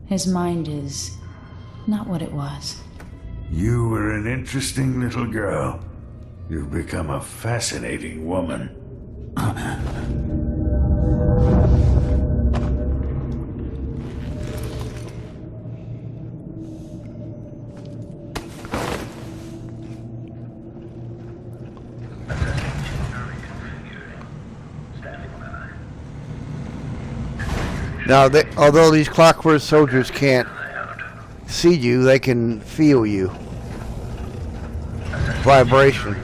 His mind is not what it was. You were an interesting little girl. You've become a fascinating woman. Now, although these clockwork soldiers can't see you, they can feel you. Vibration.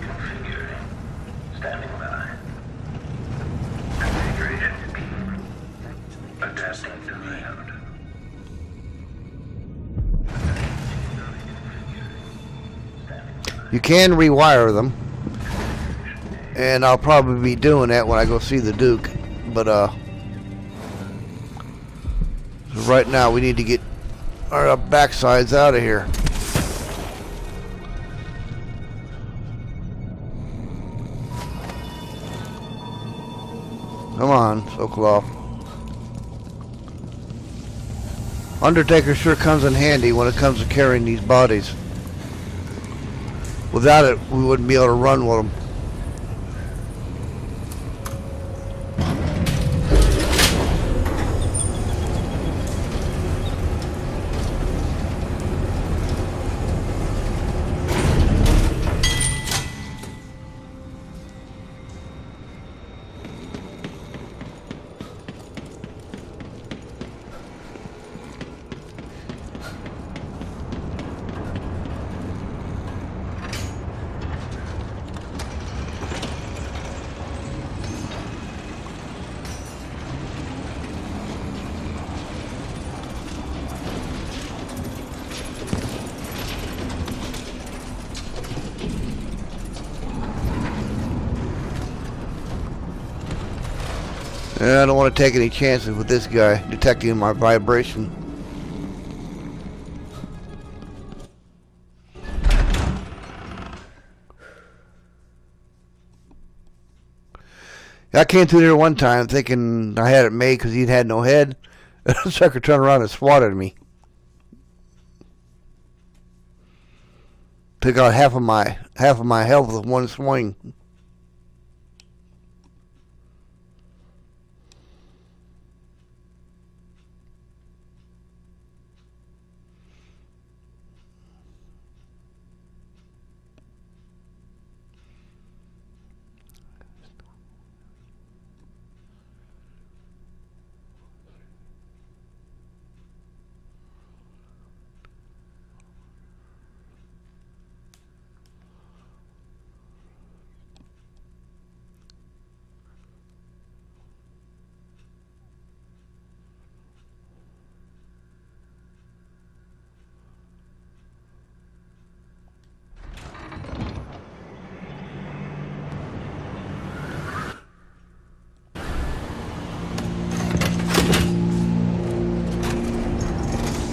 You can rewire them, and I'll probably be doing that when I go see the Duke, but so right now we need to get our backsides out of here. Come on, Sokolov. Undertaker sure comes in handy when it comes to carrying these bodies. Without it, we wouldn't be able to run with them. I don't want to take any chances with this guy detecting my vibration. I came through there one time thinking I had it made because he'd had no head. The sucker turned around and swatted me. Took out half of my health with one swing.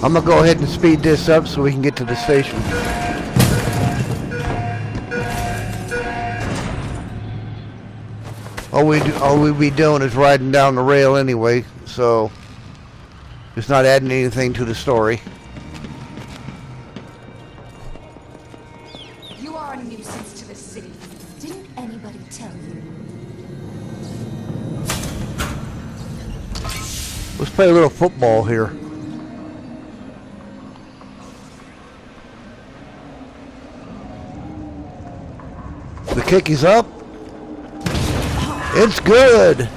I'm gonna go ahead and speed this up so we can get to the station. All we be doing is riding down the rail anyway, so it's not adding anything to the story. You are a nuisance to the city. Didn't anybody tell you? Let's play a little football here. The kick is up. It's good.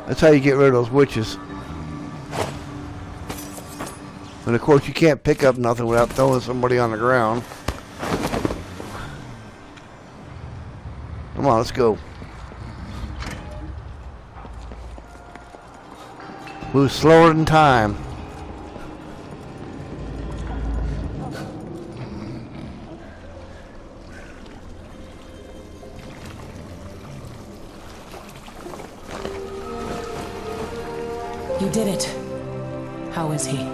That's how you get rid of those witches. And of course you can't pick up nothing without throwing somebody on the ground. Come on, let's go. Move slower than time. You did it. How is he?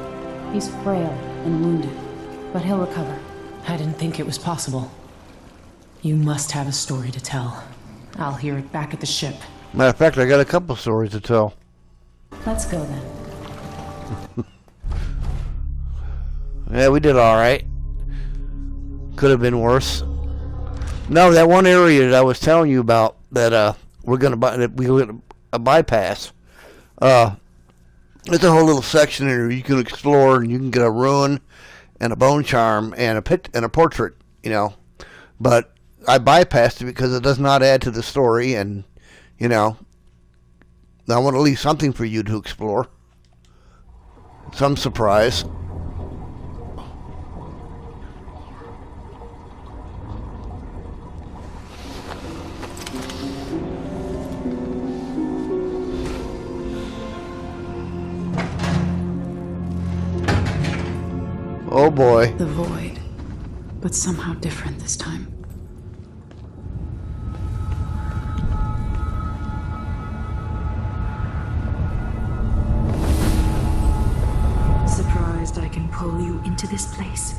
He's frail and wounded, but he'll recover. I didn't think it was possible. You must have a story to tell. I'll hear it back at the ship. Matter of fact, I got a couple stories to tell. Let's go then. Yeah, we did all right. Could have been worse. No, that one area that I was telling you about that we're gonna bypass. It's a whole little section here you can explore, and you can get a ruin and a bone charm and a portrait, you know. But I bypassed it because it does not add to the story, and you know, I want to leave something for you to explore. Some surprise. Oh boy. The void, but somehow different this time. Surprised I can pull you into this place?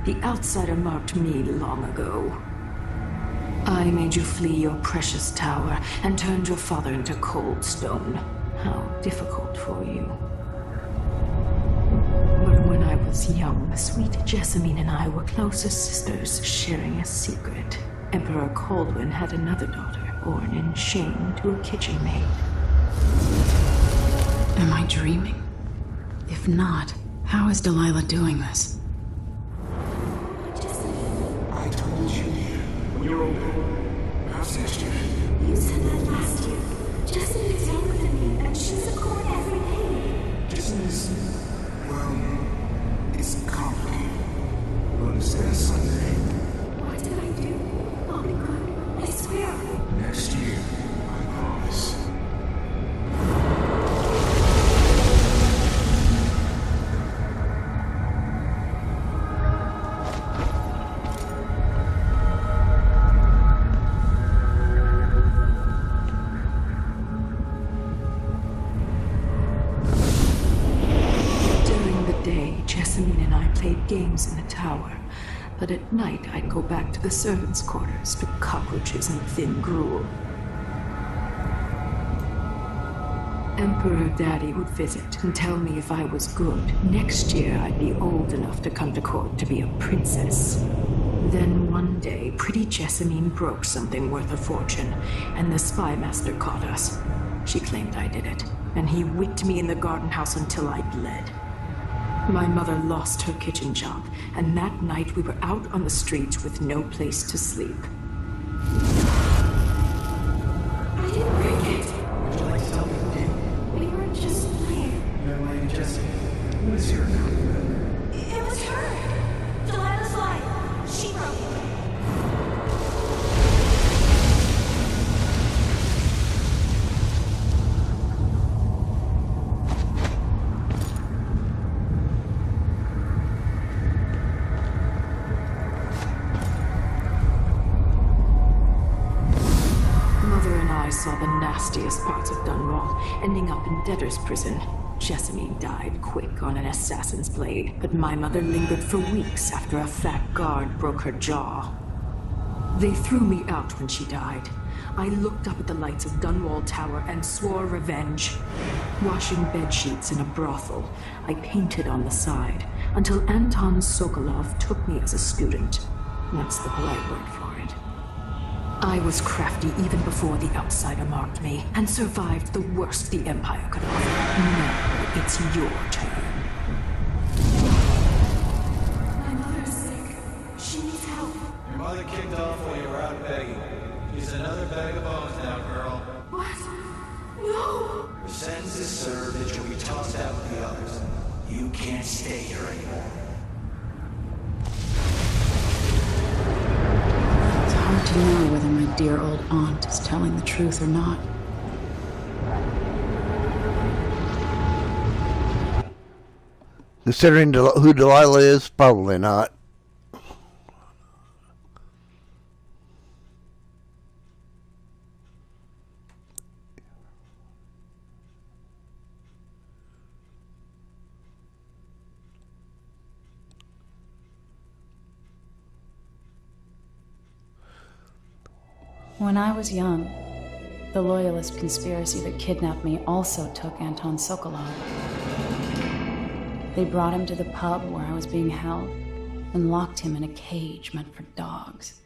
The outsider marked me long ago. I made you flee your precious tower and turned your father into cold stone. How difficult for you. But when I was young, sweet Jessamine and I were close as sisters, sharing a secret. Emperor Kaldwin had another daughter, born in shame to a kitchen maid. Am I dreaming? If not, how is Delilah doing this? I told you. You're open. I've sent you. You said that last year. Jessamine is younger than me, and she's a court every day. Business, well, it's complicated. You'll understand Sunday. What did I do? I'll be good. I swear. Next year, I promise. Jessamine and I played games in the tower, but at night I'd go back to the servants' quarters for cockroaches and thin gruel. Emperor Daddy would visit and tell me if I was good. Next year I'd be old enough to come to court to be a princess. Then one day, pretty Jessamine broke something worth a fortune, and the spy master caught us. She claimed I did it, and he whipped me in the garden house until I bled. My mother lost her kitchen job, and that night we were out on the streets with no place to sleep. I didn't break it. Would you like to tell me who did? We were just playing. You're my Jesse. Who is here now? It was her. Delilah's life. She broke it. I saw the nastiest parts of Dunwall, ending up in debtor's prison. Jessamine died quick on an assassin's blade, but my mother lingered for weeks after a fat guard broke her jaw. They threw me out when she died. I looked up at the lights of Dunwall Tower and swore revenge. Washing bedsheets in a brothel, I painted on the side, until Anton Sokolov took me as a student. That's the polite word for it. I was crafty even before the outsider marked me, and survived the worst the Empire could offer. Now it's your turn. My mother's sick. She needs help. Your mother kicked off while you were out begging. She's another bag of bones now, girl. What? No! Your sentence is served and you'll be tossed out with the others. You can't stay here anymore. It's hard to know whether my dear old aunt is telling the truth or not. Considering who Delilah is, probably not. When I was young, the Loyalist conspiracy that kidnapped me also took Anton Sokolov. They brought him to the pub where I was being held and locked him in a cage meant for dogs.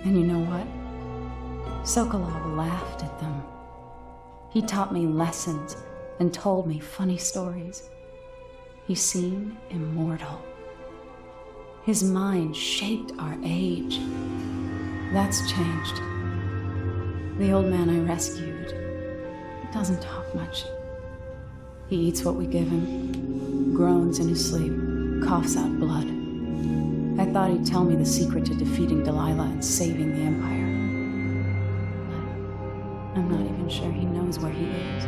And you know what? Sokolov laughed at them. He taught me lessons and told me funny stories. He seemed immortal. His mind shaped our age. That's changed. The old man I rescued doesn't talk much. He eats what we give him, groans in his sleep, coughs out blood. I thought he'd tell me the secret to defeating Delilah and saving the Empire. But I'm not even sure he knows where he is.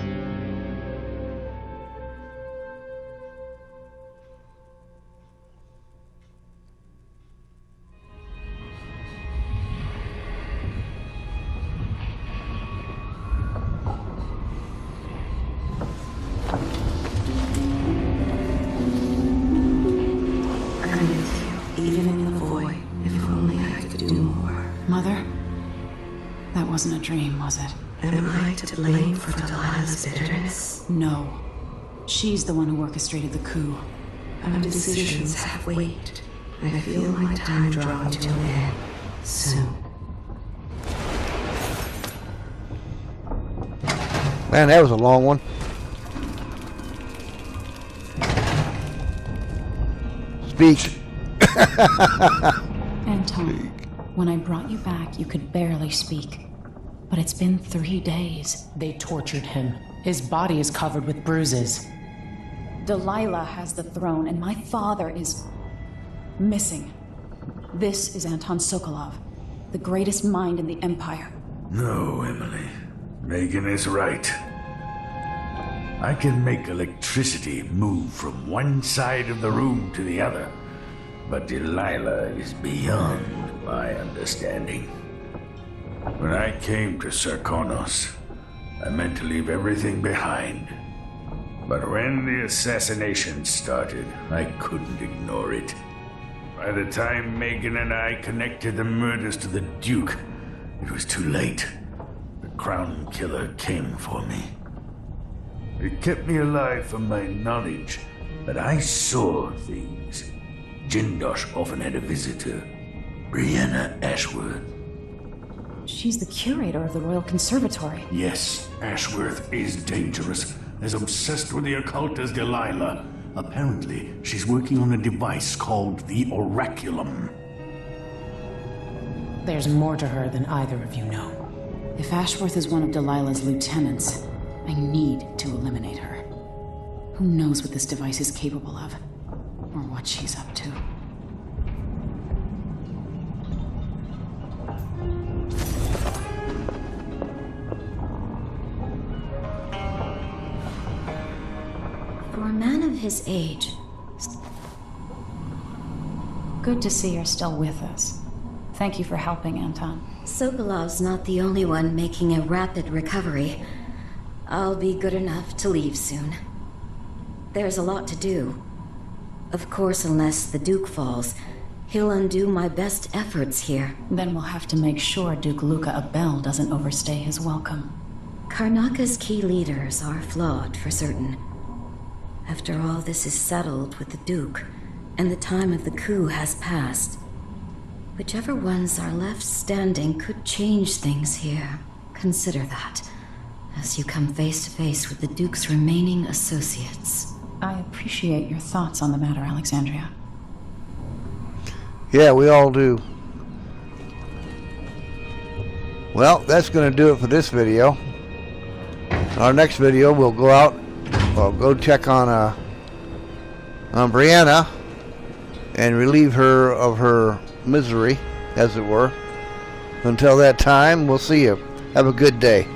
Even in the void, if only I could do more. Mother? That wasn't a dream, was it? Am I to blame for Delilah's bitterness? No. She's the one who orchestrated the coup. Our decisions have weight. I feel my time drawing to an end soon. Man, that was a long one. Speak. Anton, when I brought you back, you could barely speak. But it's been 3 days. They tortured him. His body is covered with bruises. Delilah has the throne, and my father is missing. This is Anton Sokolov, the greatest mind in the Empire. No, Emily. Megan is right. I can make electricity move from one side of the room to the other, but Delilah is beyond my understanding. When I came to Sarkonos, I meant to leave everything behind. But when the assassination started, I couldn't ignore it. By the time Megan and I connected the murders to the Duke, it was too late. The Crown Killer came for me. It kept me alive from my knowledge, but I saw things. Jindosh often had a visitor, Brianna Ashworth. She's the curator of the Royal Conservatory. Yes, Ashworth is dangerous. As obsessed with the occult as Delilah. Apparently, she's working on a device called the Oraculum. There's more to her than either of you know. If Ashworth is one of Delilah's lieutenants, I need to eliminate her. Who knows what this device is capable of, or what she's up to. For a man of his age, Good to see you're still with us. Thank you for helping, Anton. Sokolov's not the only one making a rapid recovery. I'll be good enough to leave soon. There's a lot to do. Of course, unless the Duke falls, he'll undo my best efforts here. Then we'll have to make sure Duke Luca Abel doesn't overstay his welcome. Karnaka's key leaders are flawed, for certain. After all this is settled with the Duke, and the time of the coup has passed, whichever ones are left standing could change things here. Consider that, as you come face to face with the Duke's remaining associates. I appreciate your thoughts on the matter, Alexandria. Yeah, we all do. Well, that's going to do it for this video. Our next video, we'll go out, we'll go check on Brianna and relieve her of her misery, as it were. Until that time, we'll see you. Have a good day.